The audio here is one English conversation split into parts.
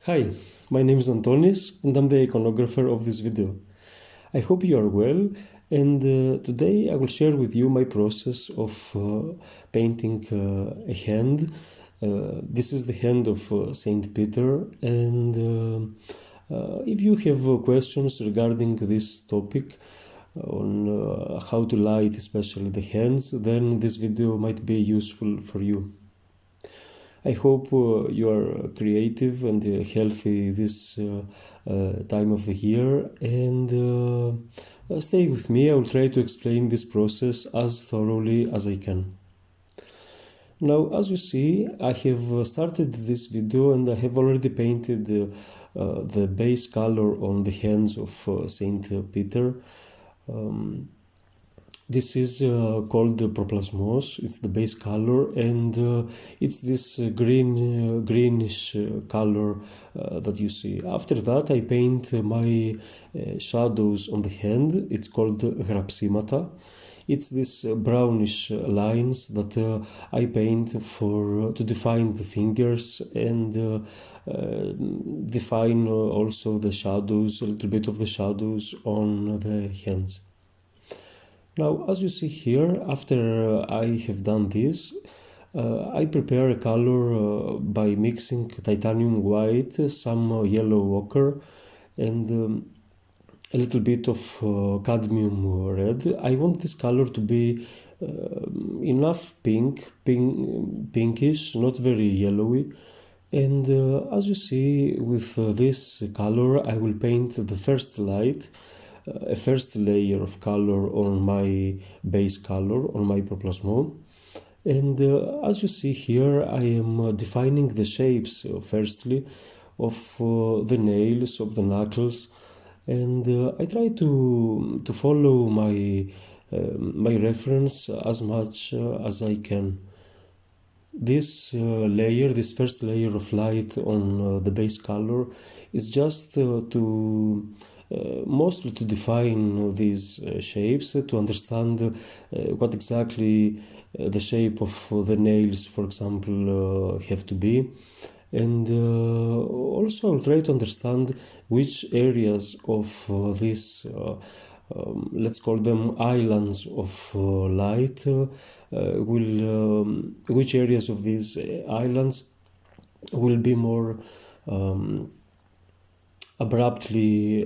Hi, my name is Antonis and I'm the iconographer of this video. I hope you are well, and today I will share with you my process of painting a hand. This is the hand of Saint Peter, and if you have questions regarding this topic on how to light especially the hands, then this video might be useful for you. I hope you are creative and healthy this time of the year, and stay with me. I will try to explain this process as thoroughly as I can. Now, as you see, I have started this video and I have already painted the base color on the hands of Saint Peter. This is called proplasmos. It's the base color, and it's this greenish color that you see. After that, I paint my shadows on the hand. It's called γραψίματα. It's this brownish lines that I paint to define the fingers and define also the shadows, a little bit of the shadows on the hands. Now, as you see here, after I have done this, I prepare a color by mixing titanium white, some yellow ochre, and a little bit of cadmium red. I want this color to be enough pinkish, not very yellowy. And as you see, with this color, I will paint the first light, a first layer of color on my base color, on my proplasmo. And as you see here, I am defining the shapes firstly of the nails, of the knuckles, and I try to follow my reference as much as I can. This layer, this first layer of light on the base color is just mostly to define these shapes, to understand what exactly the shape of the nails, for example, have to be. And also I'll try to understand which areas of this, let's call them islands of light, which areas of these islands will be more abruptly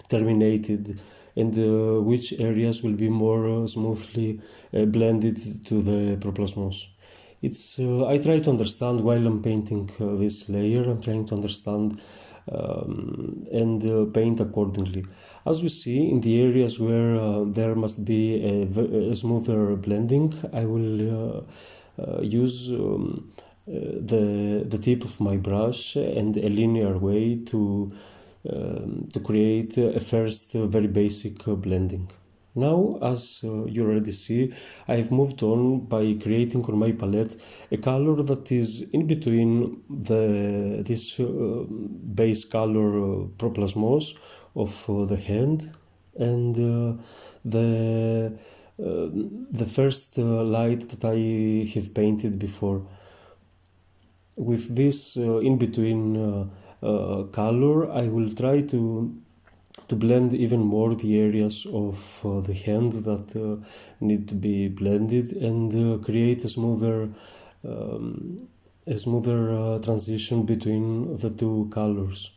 terminated, and which areas will be more smoothly blended to the proplasmos. I try to understand while I'm painting this layer. I'm trying to understand and paint accordingly. As you see, in the areas where there must be a smoother blending, I will use the tip of my brush and a linear way to create a first very basic blending. Now, as you already see, I have moved on by creating on my palette a color that is in between this base color proplasmos of the hand and the first light that I have painted before. With this in-between color, I will try to blend even more the areas of the hand that need to be blended and create a smoother transition between the two colors.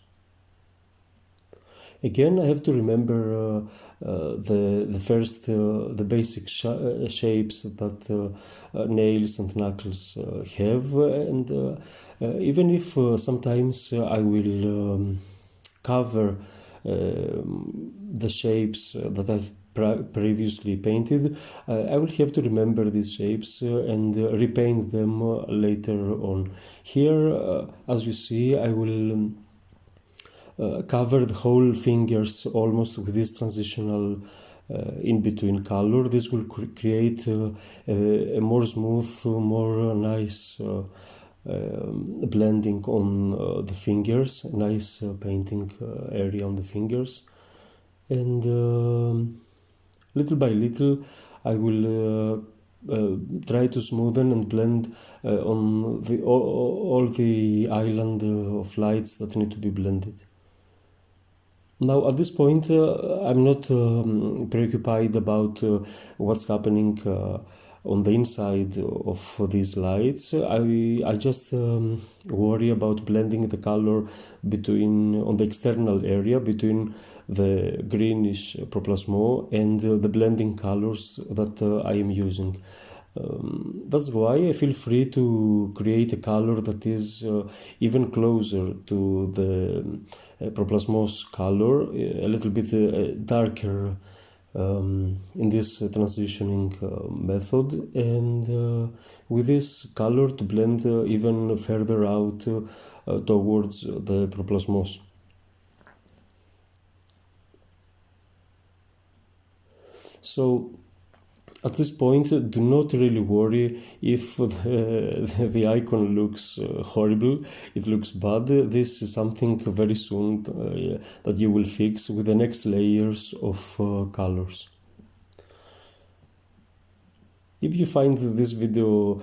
Again, I have to remember the basic shapes that nails and knuckles have, and even if sometimes I will cover the shapes that I've previously painted, I will have to remember these shapes and repaint them later on. Here, as you see, I will cover the whole fingers almost with this transitional in-between color. This will create a more smooth, more nice blending on the fingers, a nice painting area on the fingers. And little by little I will try to smoothen and blend on all the island of lights that need to be blended. Now, at this point, I'm not preoccupied about what's happening on the inside of these lights. I just worry about blending the color on the external area between the greenish proplasmo and the blending colors that I am using. That's why I feel free to create a color that is even closer to the proplasmos color, a little bit darker in this transitioning method, and with this color to blend even further out towards the proplasmos. So at this point, do not really worry if the icon looks horrible, it looks bad. This is something very soon that you will fix with the next layers of colors. If you find this video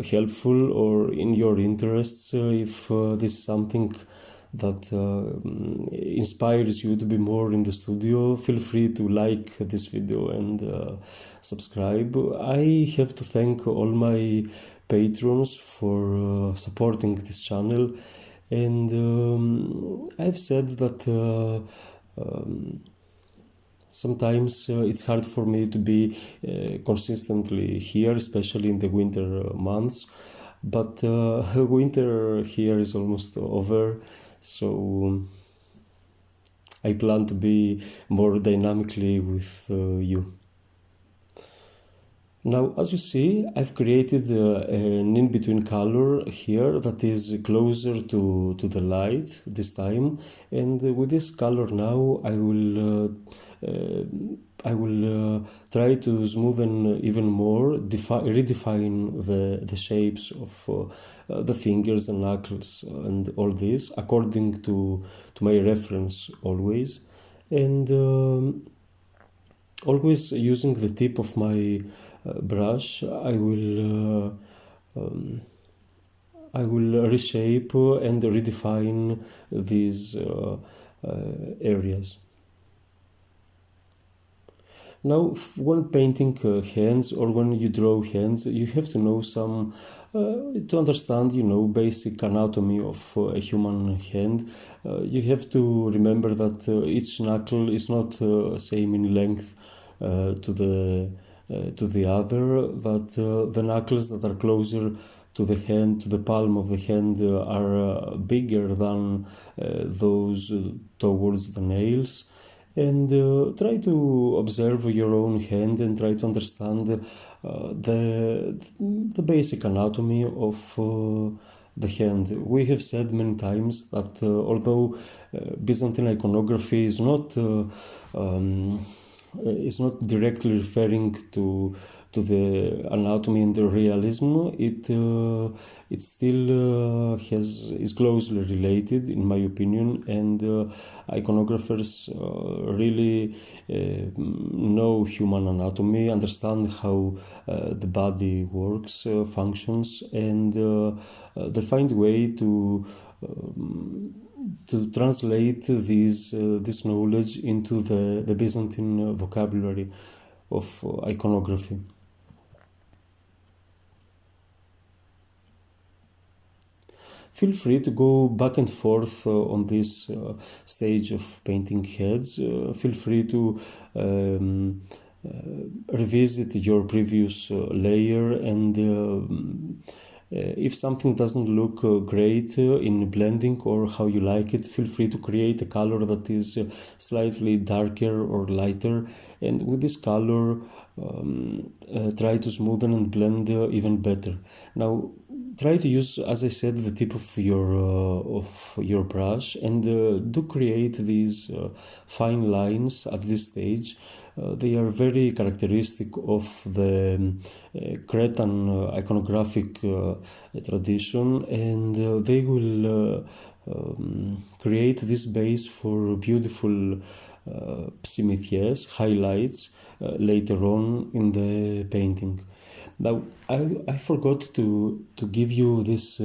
helpful or in your interests, if this is something that inspires you to be more in the studio, feel free to like this video and subscribe. I have to thank all my patrons for supporting this channel, and I've said that sometimes it's hard for me to be consistently here, especially in the winter months, but winter here is almost over, so I plan to be more dynamically with you. Now, as you see, I've created an in-between color here that is closer to the light this time, and with this color now I will try to smoothen even more, redefine the shapes of the fingers and knuckles and all this according to my reference always, and always using the tip of my brush, I will reshape and redefine these areas. Now, when painting hands or when you draw hands, you have to know some, to understand, basic anatomy of a human hand. You have to remember that each knuckle is not same in length to the other, that the knuckles that are closer to the hand, to the palm of the hand, are bigger than those towards the nails. And try to observe your own hand and try to understand the basic anatomy of the hand. We have said many times that although Byzantine iconography is not directly referring to the anatomy and the realism, it still is closely related, in my opinion, and iconographers really know human anatomy, understand how the body works, functions, and they find a way to translate this knowledge into the Byzantine vocabulary of iconography. Feel free to go back and forth on this stage of painting heads. Feel free to revisit your previous layer, and if something doesn't look great in blending or how you like it, feel free to create a color that is slightly darker or lighter, and with this color try to smoothen and blend even better. Now, try to use, as I said, the tip of your brush, and do create these fine lines at this stage. They are very characteristic of the Cretan iconographic tradition, and they will create this base for beautiful psimithies, highlights later on in the painting. Now, I forgot to give you this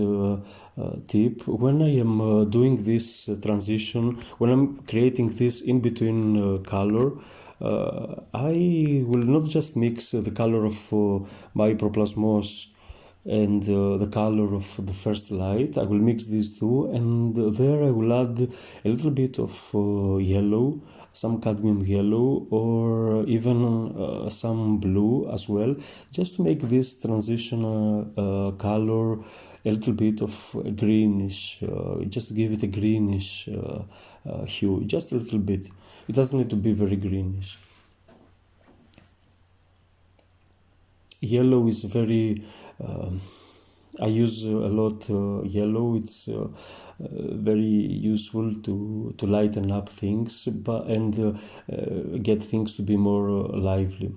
tip. When I am doing this transition, when I'm creating this in-between color, I will not just mix the color of my proplasmos and the color of the first light. I will mix these two, and there I will add a little bit of yellow, some cadmium yellow, or even some blue as well, just to make this transitional color a little bit of a greenish, just to give it a greenish hue, just a little bit. It doesn't need to be very greenish. Yellow is very I use a lot yellow. It's very useful to lighten up things, and get things to be more lively.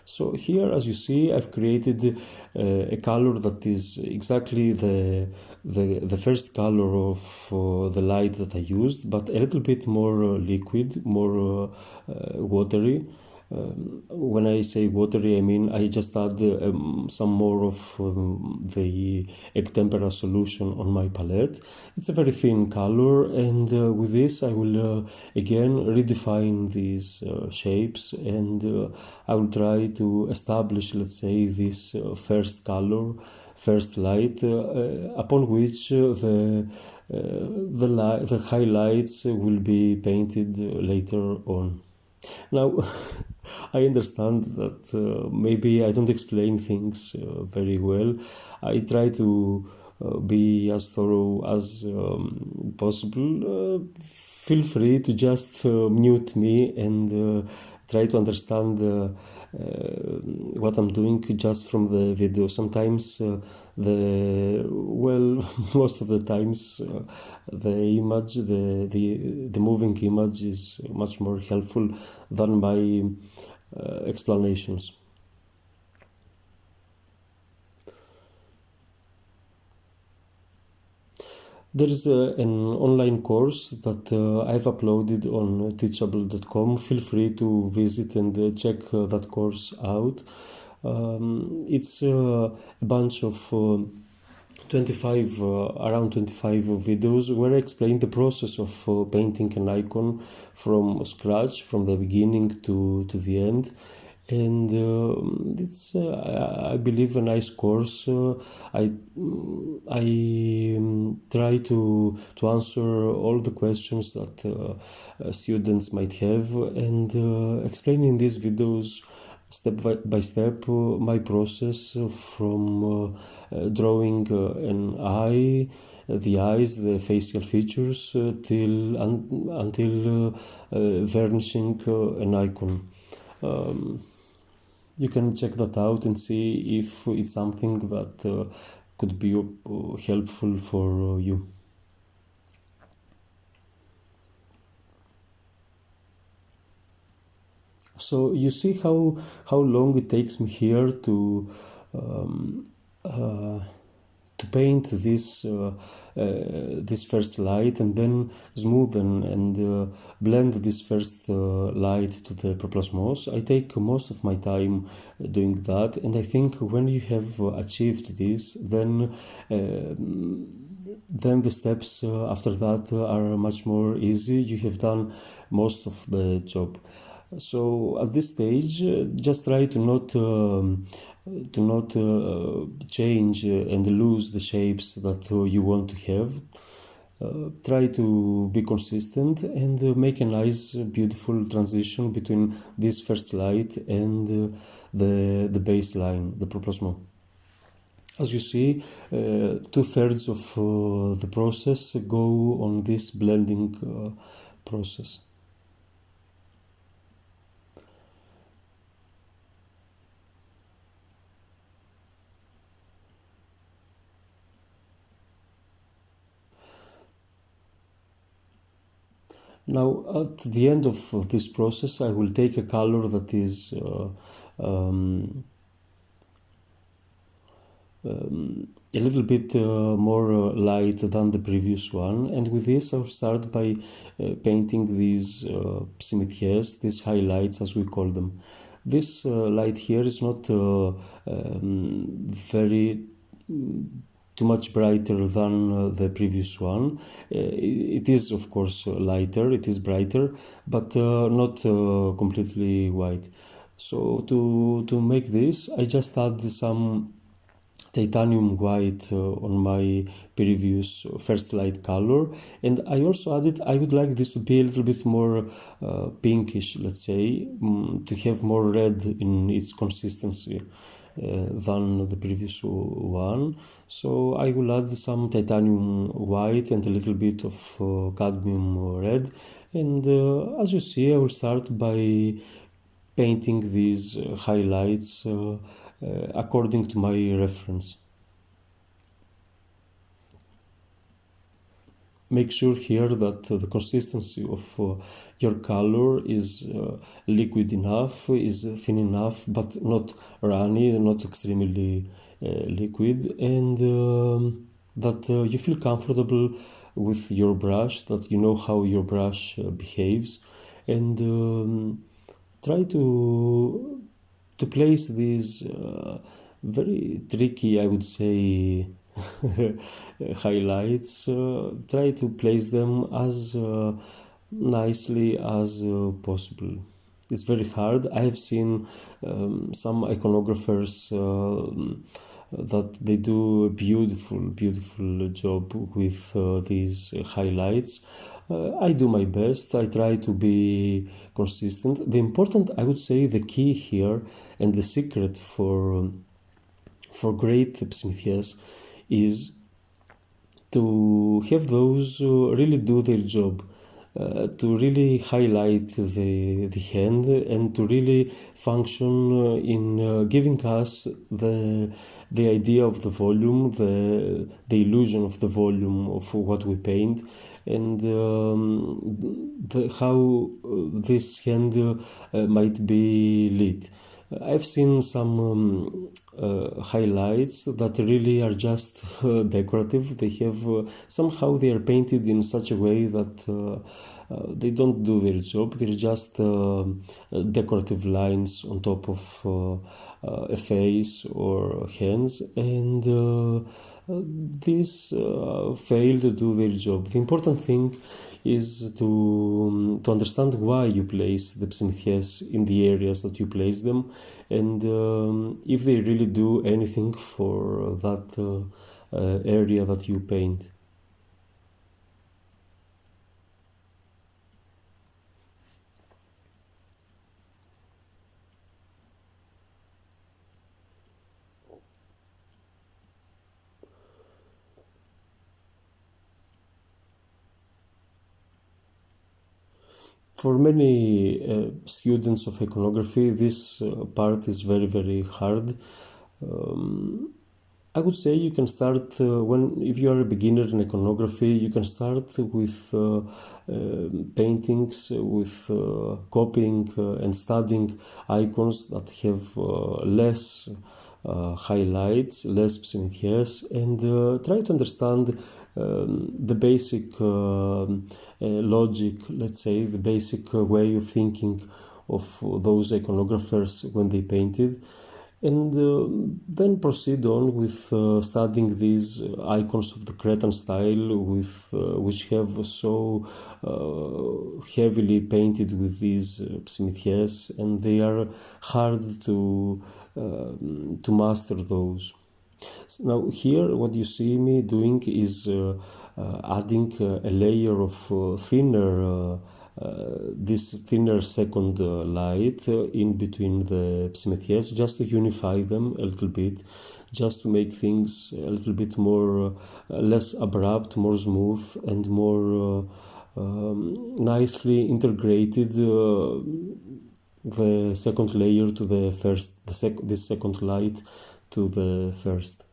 So here, as you see, I've created a color that is exactly the first color of the light that I used, but a little bit more liquid, more watery. When I say watery, I mean I just add some more of the egg tempera solution on my palette. It's a very thin color, and with this I will again redefine these shapes, and I will try to establish, let's say, this first color, first light, upon which the highlights will be painted later on. Now, I understand that maybe I don't explain things very well. I try to be as thorough as possible. Feel free to just mute me and try to understand what I'm doing just from the video. Sometimes most of the times the image, the moving image is much more helpful than my explanations. There is an online course that I've uploaded on teachable.com. Feel free to visit and check that course out. It's a bunch of around 25 videos where I explain the process of painting an icon from scratch, from the beginning to the end. And it's, I believe, a nice course. I try to answer all the questions that students might have, and explain in these videos step by step my process from drawing an eye, the eyes, the facial features, until vernishing an icon. You can check that out and see if it's something that could be helpful for you. So you see how long it takes me here to paint this first light, and then smoothen and blend this first light to the proplasmos. I take most of my time doing that, and I think when you have achieved this, then the steps after that are much more easy. You have done most of the job. So at this stage, just try to not change and lose the shapes that you want to have. Try to be consistent and make a nice, beautiful transition between this first light and the baseline, the proplasmo. As you see, 2/3 of the process go on this blending process. Now, at the end of this process, I will take a color that is a little bit more light than the previous one, and with this I'll start by painting these simitiers, these highlights as we call them. This light here is not very too much brighter than the previous one. It is of course lighter, it is brighter, but not completely white. So to make this, I just add some titanium white on my previous first light color, and I also added, I would like this to be a little bit more pinkish, let's say, to have more red in its consistency than the previous one. So I will add some titanium white and a little bit of cadmium red, and as you see, I will start by painting these highlights according to my reference. Make sure here that the consistency of your color is liquid enough, is thin enough, but not runny, not extremely liquid, and that you feel comfortable with your brush, that you know how your brush behaves, and try to place these very tricky, I would say, highlights. Try to place them as nicely as possible. It's very hard. I have seen some iconographers that they do a beautiful job with these highlights. I do my best. I try to be consistent. The important, I would say, the key here and the secret for great psmiths is to have those really do their job. To really highlight the hand and to really function in giving us the idea of the volume, the illusion of the volume of what we paint, and how this hand might be lit. I've seen some highlights that really are just decorative. They have somehow they are painted in such a way that they don't do their job. They're just decorative lines on top of a face or hands, and these fail to do their job. The important thing is to understand why you place the psmiths in the areas that you place them, and if they really do anything for that area that you paint. For many students of iconography, this part is very hard. I would say you can start if you are a beginner in iconography, you can start with paintings, with copying and studying icons that have less highlights, less psmiths, and try to understand the basic logic, let's say, the basic way of thinking of those iconographers when they painted, and then proceed on with studying these icons of the Cretan style, which have so heavily painted with these psmiths, and they are hard to master those. So now here what you see me doing is adding a layer of this thinner second light in between the psmiths, just to unify them a little bit, just to make things a little bit more less abrupt, more smooth, and more nicely integrated, the second layer to the first, this second light to the first.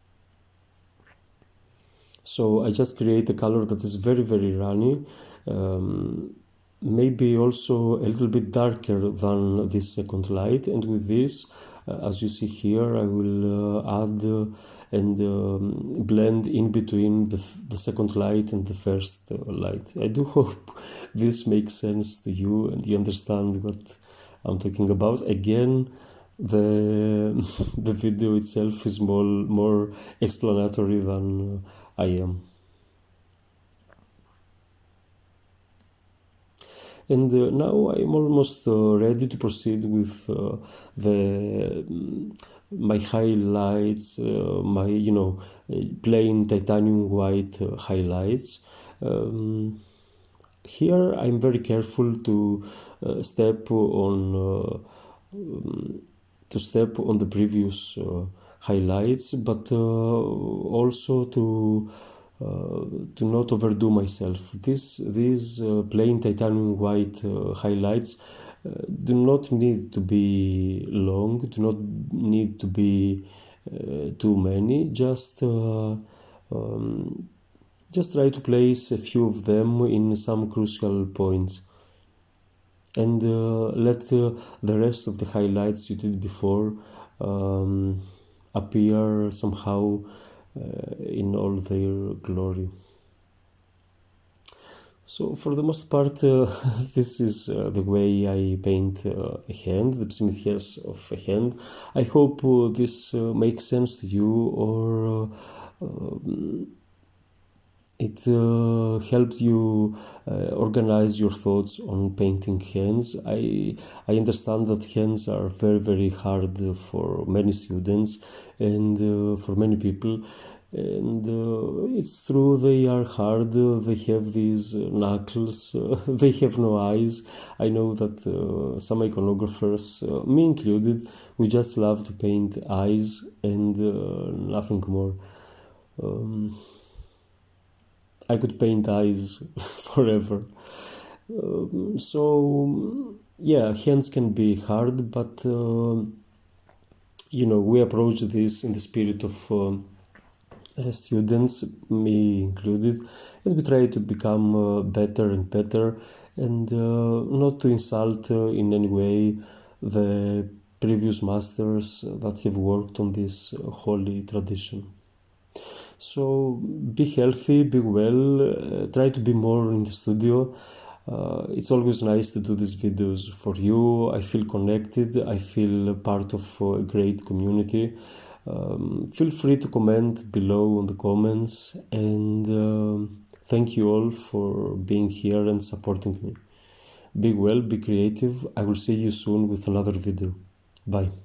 So I just create a color that is very runny, maybe also a little bit darker than this second light, and with this, as you see here, I will add and blend in between the second light and the first light. I do hope this makes sense to you and you understand what I'm talking about. Again, the video itself is more explanatory than I am. And now I'm almost ready to proceed with my highlights, my plain titanium white highlights. Here I'm very careful to step on the previous highlights, but also to not overdo myself. These plain titanium white highlights do not need to be long, do not need to be too many. Just try to place a few of them in some crucial points, and let the rest of the highlights you did before appear somehow in all their glory. So for the most part, this is the way I paint a hand, the ψημιθιές of a hand. I hope this makes sense to you, or it helped you organize your thoughts on painting hands. I understand that hands are very, very hard for many students and for many people. And it's true, they are hard, they have these knuckles, they have no eyes. I know that some iconographers, me included, we just love to paint eyes and nothing more. I could paint eyes forever. So, yeah, hands can be hard, but, we approach this in the spirit of students, me included, and we try to become better and better, and not to insult in any way the previous masters that have worked on this holy tradition. So be healthy, be well, try to be more in the studio. It's always nice to do these videos for you. I feel connected, I feel part of a great community. Feel free to comment below on the comments, and thank you all for being here and supporting me. Be well, be creative. I will see you soon with another video. Bye.